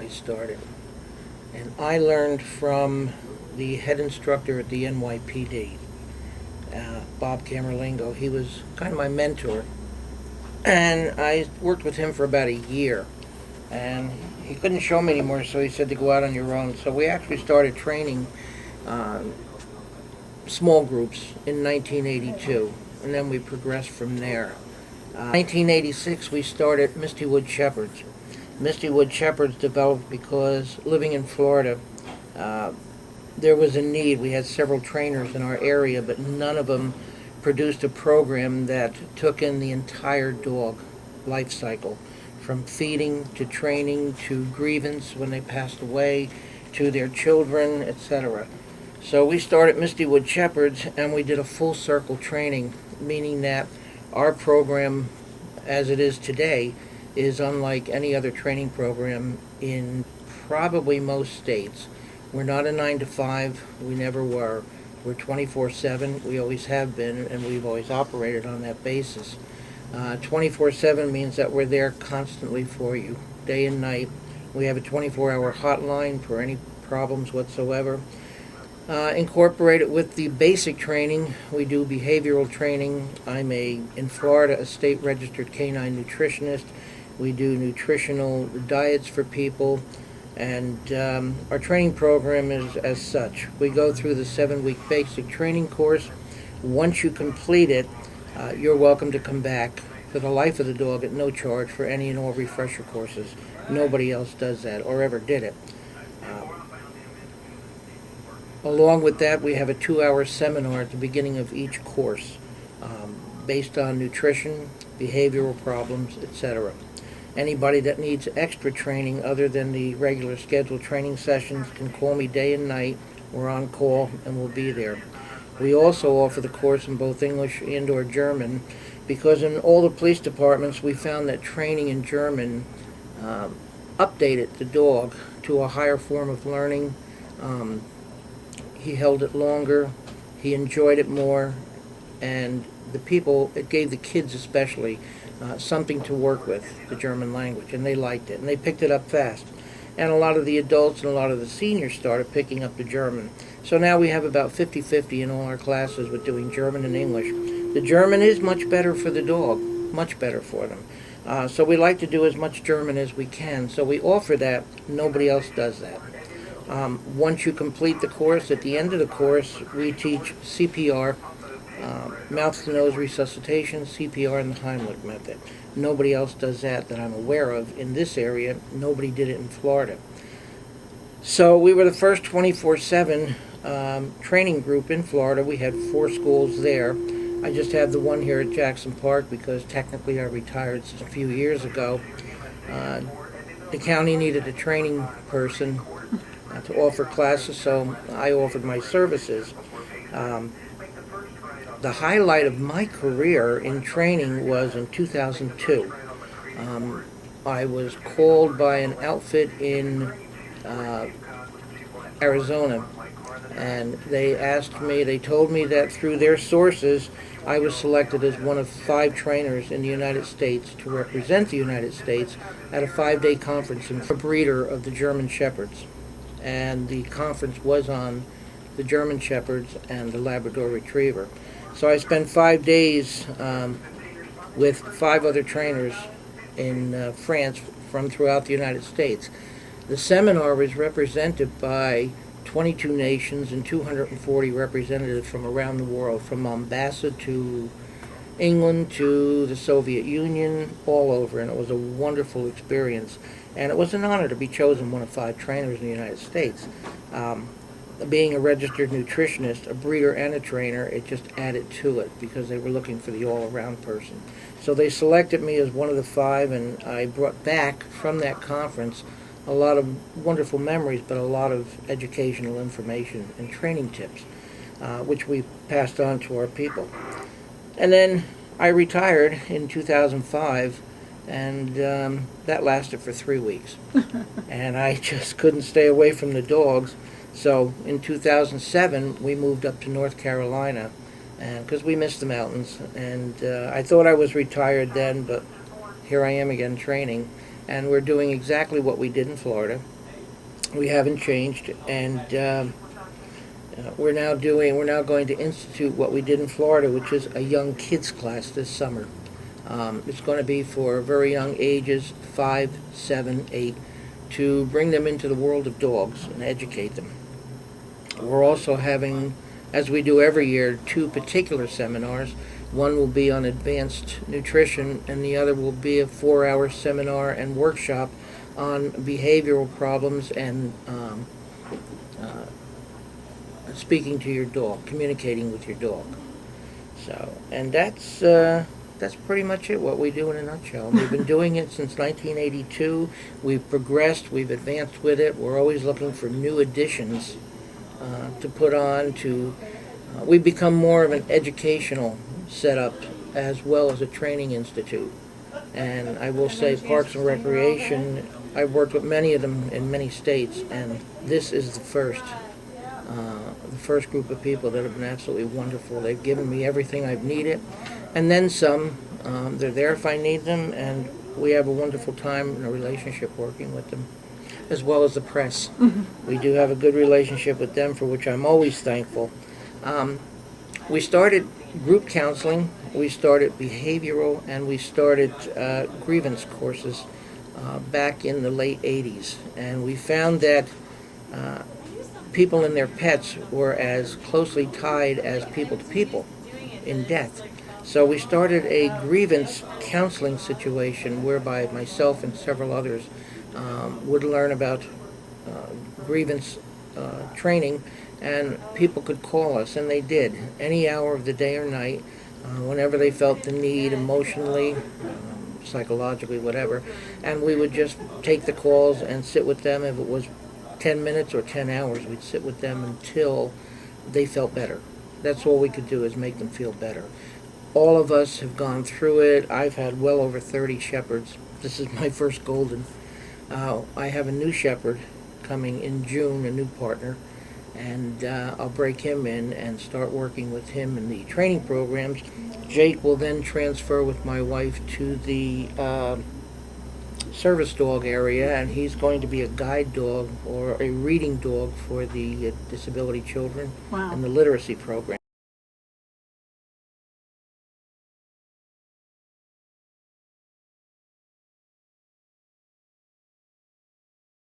I started. And I learned from the head instructor at the NYPD, Bob Camerlingo. He was kind of my mentor. And I worked with him for about a year. And he couldn't show me anymore, so he said to go out on your own. So we actually started training small groups in 1982, and then we progressed from there. 1986, we started Misty Wood Shepherds. Misty Wood Shepherds developed because living in Florida, there was a need. We had several trainers in our area, but none of them produced a program that took in the entire dog life cycle, from feeding to training to grievance when they passed away to their children, etc. So we started Misty Wood Shepherds, and we did a full circle training, meaning that our program, as it is today, is unlike any other training program in probably most states. We're not a 9 to 5. We never were. We're 24/7. We always have been, and we've always operated on that basis. 24/7 means that we're there constantly for you, day and night. We have a 24-hour hotline for any problems whatsoever. Incorporated with the basic training, we do behavioral training. I'm in Florida, a state registered canine nutritionist. We do nutritional diets for people, and our training program is as such. We go through the 7-week basic training course. Once you complete it, you're welcome to come back for the life of the dog at no charge for any and all refresher courses. Nobody else does that or ever did it. Along with that, we have a 2-hour seminar at the beginning of each course based on nutrition, behavioral problems, etc. Anybody that needs extra training other than the regular scheduled training sessions can call me day and night. We're on call and we'll be there. We also offer the course in both English and or German, because in all the police departments we found that training in German updated the dog to a higher form of learning. He held it longer, he enjoyed it more, and it gave the kids especially something to work with, the German language, and they liked it, and they picked it up fast. And a lot of the adults and a lot of the seniors started picking up the German. So now we have about 50-50 in all our classes with doing German and English. The German is much better for the dog, much better for them. So we like to do as much German as we can. So we offer that. Nobody else does that. Once you complete the course, at the end of the course, we teach CPR, mouth-to-nose resuscitation, CPR, and the Heimlich method. Nobody else does that I'm aware of in this area. Nobody did it in Florida. So we were the first 24/7 training group in Florida. We had 4 schools there. I just have the one here at Jackson Park because technically I retired a few years ago. The county needed a training person to offer classes, so I offered my services. The highlight of my career in training was in 2002. I was called by an outfit in Arizona, and they told me that through their sources, I was selected as one of 5 trainers in the United States to represent the United States at a 5-day conference in a breeder of the German Shepherds. And the conference was on the German Shepherds and the Labrador Retriever. So I spent 5 days with 5 other trainers in France from throughout the United States. The seminar was represented by 22 nations and 240 representatives from around the world, from Mombasa to England to the Soviet Union, all over, and it was a wonderful experience. And it was an honor to be chosen one of 5 trainers in the United States. Being a registered nutritionist, a breeder, and a trainer, it just added to it because they were looking for the all-around person. So they selected me as one of the 5, and I brought back from that conference a lot of wonderful memories, but a lot of educational information and training tips, which we passed on to our people. And then I retired in 2005, and that lasted for 3 weeks. And I just couldn't stay away from the dogs. So in 2007, we moved up to North Carolina, because we missed the mountains. And I thought I was retired then, but here I am again training. And we're doing exactly what we did in Florida. We haven't changed, and we're now going to institute what we did in Florida, which is a young kids class this summer. It's going to be for very young ages, 5, 7, 8, to bring them into the world of dogs and educate them. We're also having, as we do every year, 2 particular seminars. One will be on advanced nutrition, and the other will be a 4-hour seminar and workshop on behavioral problems and speaking to your dog, communicating with your dog. So, and that's pretty much it, what we do in a nutshell. We've been doing it since 1982. We've progressed, we've advanced with it. We're always looking for new additions to put on. We've become more of an educational setup as well as a training institute. And I will say Parks and Recreation, I've worked with many of them in many states, and this is the first group of people that have been absolutely wonderful. They've given me everything I've needed, and then some. They're there if I need them, and we have a wonderful time in a relationship working with them, as well as the press. We do have a good relationship with them, for which I'm always thankful. We started group counseling, we started behavioral, and we started grievance courses back in the late 80s. And we found that people and their pets were as closely tied as people to people in death. So we started a grievance counseling situation whereby myself and several others would learn about grievance training, and people could call us, and they did, any hour of the day or night, whenever they felt the need, emotionally, psychologically, whatever, and we would just take the calls and sit with them. If it was 10 minutes or 10 hours, we'd sit with them until they felt better. That's all we could do, is make them feel better. All of us have gone through it. I've had well over 30 shepherds. This is my first golden. I have a new shepherd coming in June, a new partner, and I'll break him in and start working with him in the training programs. Jake will then transfer with my wife to the service dog area, and he's going to be a guide dog or a reading dog for the disability children Wow. and the literacy program.